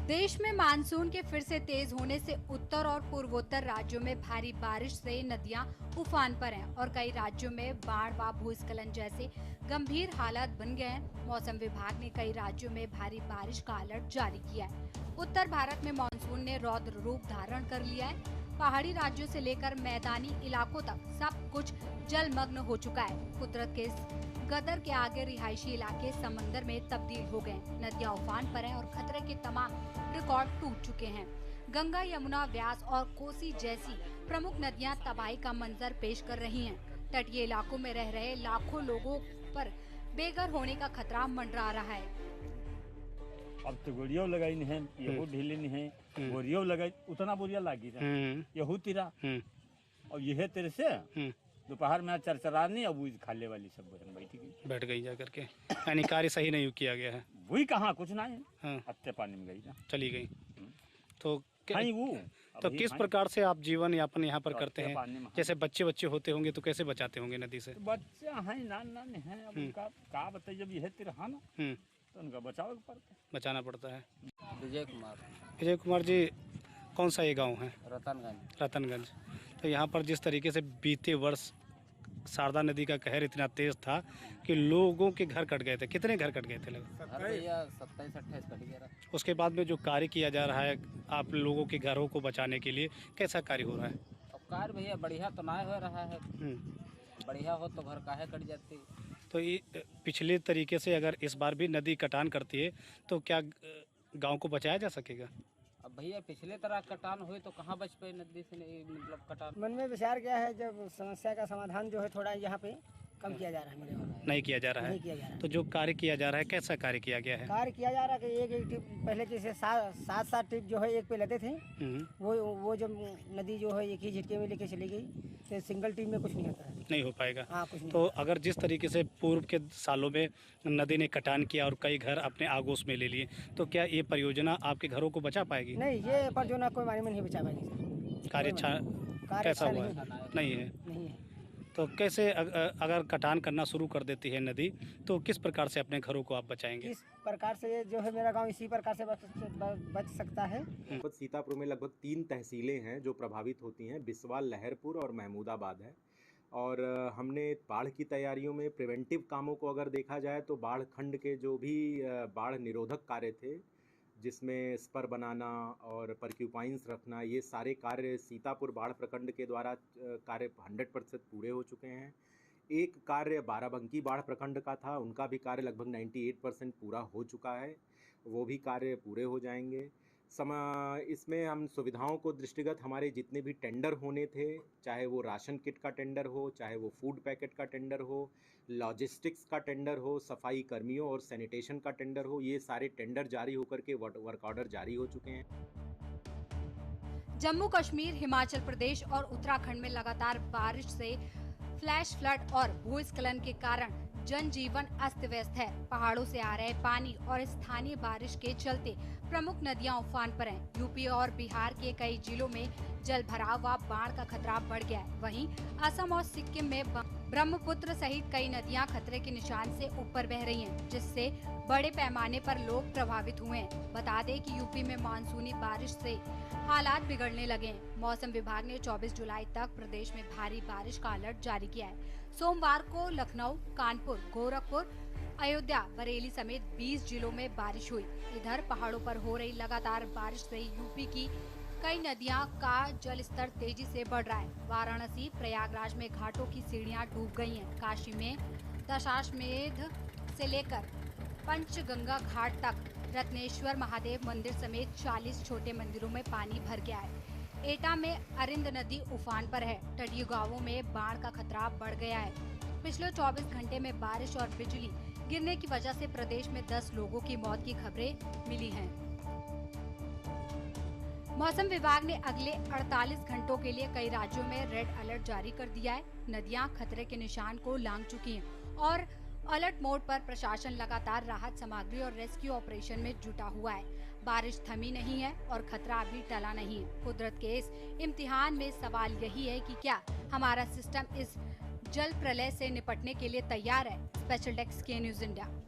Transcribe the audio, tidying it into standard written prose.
देश में मानसून के फिर से तेज होने से उत्तर और पूर्वोत्तर राज्यों में भारी बारिश से नदियां उफान पर हैं और कई राज्यों में बाढ़ व भूस्खलन जैसे गंभीर हालात बन गए हैं। मौसम विभाग ने कई राज्यों में भारी बारिश का अलर्ट जारी किया है। उत्तर भारत में मानसून ने रौद्र रूप धारण कर लिया है। पहाड़ी राज्यों से लेकर मैदानी इलाकों तक सब कुछ जलमग्न हो चुका है। कुदरत के गदर के आगे रिहायशी इलाके समंदर में तब्दील हो गए। नदियां उफान पर हैं और खतरे के तमाम रिकॉर्ड टूट चुके हैं। गंगा, यमुना, व्यास और कोसी जैसी प्रमुख नदियां तबाही का मंजर पेश कर रही हैं। तटीय इलाकों में रह रहे लाखों लोगों पर बेघर होने का खतरा मंडरा रहा है। अब तो गोरियो लगाई नहीं है, यहू ढीली नहीं है, गोरियो लगाई उतना बोरिया लागी यहू तिरा और यह तेरे से दोपहर में चरचरा नहीं, अब खाले वाली सब बैठ गई जा करके। यानी कार्य सही नहीं किया गया है। वही कहाँ कुछ ना है। हाँ। हत्ते पानी में गई ना, चली गई। तो वो किस प्रकार से आप जीवन यापन यहाँ पर करते हैं? जैसे बच्चे होते होंगे तो कैसे बचाते होंगे नदी से? तो बच्चे हैं नान है, अब उनका का बताइए, जब यह तिरहा ना तो उनका बचाना पड़ता है। विजय कुमार जी, कौन सा ये गांव है? रतनगंज। तो यहाँ पर जिस तरीके से बीते वर्ष शारदा नदी का कहर इतना तेज था कि लोगों के घर कट गए थे। कितने घर कट गए थे? 27-28 कट गया। उसके बाद में जो कार्य किया जा रहा है आप लोगों के घरों को बचाने के लिए, कैसा कार्य हो रहा है? अब कार्य भैया बढ़िया तो ना हो रहा है। बढ़िया हो तो घर काहे कट जाती। तो ये पिछले तरीके से अगर इस बार भी नदी कटान करती है तो क्या गांव को बचाया जा सकेगा? अब भैया पिछले तरह कटान हुई तो कहाँ बच पाए नदी से, मतलब कटान। मन में विचार क्या है, जब समस्या का समाधान जो है थोड़ा यहाँ पे कम किया जा रहा है। मेरे नहीं किया जा रहा है। तो जो कार्य किया जा रहा है, कैसा कार्य किया गया है? कार्य किया जा रहा है कि एक टिप पहले जैसे 7 टिप जो है एक पे लेते थे, वो जब नदी जो है एक ही झटके में लेके चली गई तो सिंगल टीम में कुछ नहीं होता है। नहीं हो पाएगा। हाँ, कुछ नहीं। तो अगर जिस तरीके से पूर्व के सालों में नदी ने कटान किया और कई घर अपने आगोश में ले लिए, तो क्या ये परियोजना आपके घरों को बचा पाएगी? नहीं, ये परियोजना कोई मायने में नहीं बचा पाएगी। कार्य अच्छा कैसा हुआ है? नहीं है। तो कैसे अगर कटान करना शुरू कर देती है नदी, तो किस प्रकार से अपने घरों को आप बचाएंगे? इस प्रकार से जो है मेरा गांव इसी प्रकार से बच सकता है। सीतापुर में लगभग 3 तहसीलें हैं जो प्रभावित होती हैं, बिस्वाल, लहरपुर और महमूदाबाद है। और हमने बाढ़ की तैयारियों में प्रिवेंटिव कामों को अगर देखा जाए तो बाढ़ खंड के जो भी बाढ़ निरोधक कार्य थे, जिसमें स्पर बनाना और पर्क्यूपाइंस रखना, ये सारे कार्य सीतापुर बाढ़ प्रखंड के द्वारा कार्य 100% पूरे हो चुके हैं। एक कार्य बाराबंकी बाढ़ प्रखंड का था, उनका भी कार्य लगभग 98% पूरा हो चुका है, वो भी कार्य पूरे हो जाएंगे। इसमें हम सुविधाओं को दृष्टिगत हमारे जितने भी टेंडर होने थे, चाहे वो राशन किट का टेंडर हो, चाहे वो फूड पैकेट का टेंडर हो, लॉजिस्टिक्स का टेंडर हो, सफाई कर्मियों और सैनिटेशन का टेंडर हो, ये सारे टेंडर जारी होकर के वर्क ऑर्डर जारी हो चुके हैं। जम्मू कश्मीर, हिमाचल प्रदेश और उत्तराखंड में लगातार बारिश से फ्लैश फ्लड और भूस्खलन के कारण जनजीवन अस्त व्यस्त है। पहाड़ों से आ रहे पानी और स्थानीय बारिश के चलते प्रमुख नदियां उफान पर हैं। यूपी और बिहार के कई जिलों में जल भराव व बाढ़ का खतरा बढ़ गया है। वहीं असम और सिक्किम में ब्रह्मपुत्र सहित कई नदियां खतरे के निशान से ऊपर बह रही हैं, जिससे बड़े पैमाने पर लोग प्रभावित हुए हैं। बता दें कि यूपी में मानसूनी बारिश से हालात बिगड़ने लगे हैं। मौसम विभाग ने 24 जुलाई तक प्रदेश में भारी बारिश का अलर्ट जारी किया है। सोमवार को लखनऊ, कानपुर, गोरखपुर, अयोध्या, बरेली समेत 20 जिलों में बारिश हुई। इधर पहाड़ों पर हो रही लगातार बारिश से यूपी की कई नदियां का जलस्तर तेजी से बढ़ रहा है। वाराणसी, प्रयागराज में घाटों की सीढ़ियां डूब गई हैं। काशी में दशाश्वमेध से लेकर पंचगंगा घाट तक रत्नेश्वर महादेव मंदिर समेत 40 छोटे मंदिरों में पानी भर गया है। एटा में अरिंद नदी उफान पर है। तटीय गांवों में बाढ़ का खतरा बढ़ गया है। पिछले 24 घंटे में बारिश और बिजली गिरने की वजह से प्रदेश में 10 लोगों की मौत की खबरें मिली हैं। मौसम विभाग ने अगले 48 घंटों के लिए कई राज्यों में रेड अलर्ट जारी कर दिया है। नदियां खतरे के निशान को लांघ चुकी हैं और अलर्ट मोड पर प्रशासन लगातार राहत सामग्री और रेस्क्यू ऑपरेशन में जुटा हुआ है। बारिश थमी नहीं है और खतरा अभी टला नहीं है। कुदरत के इस इम्तिहान में सवाल यही है कि क्या हमारा सिस्टम इस जल प्रलय से निपटने के लिए तैयार है। स्पेशल डेस्क के न्यूज़ इंडिया।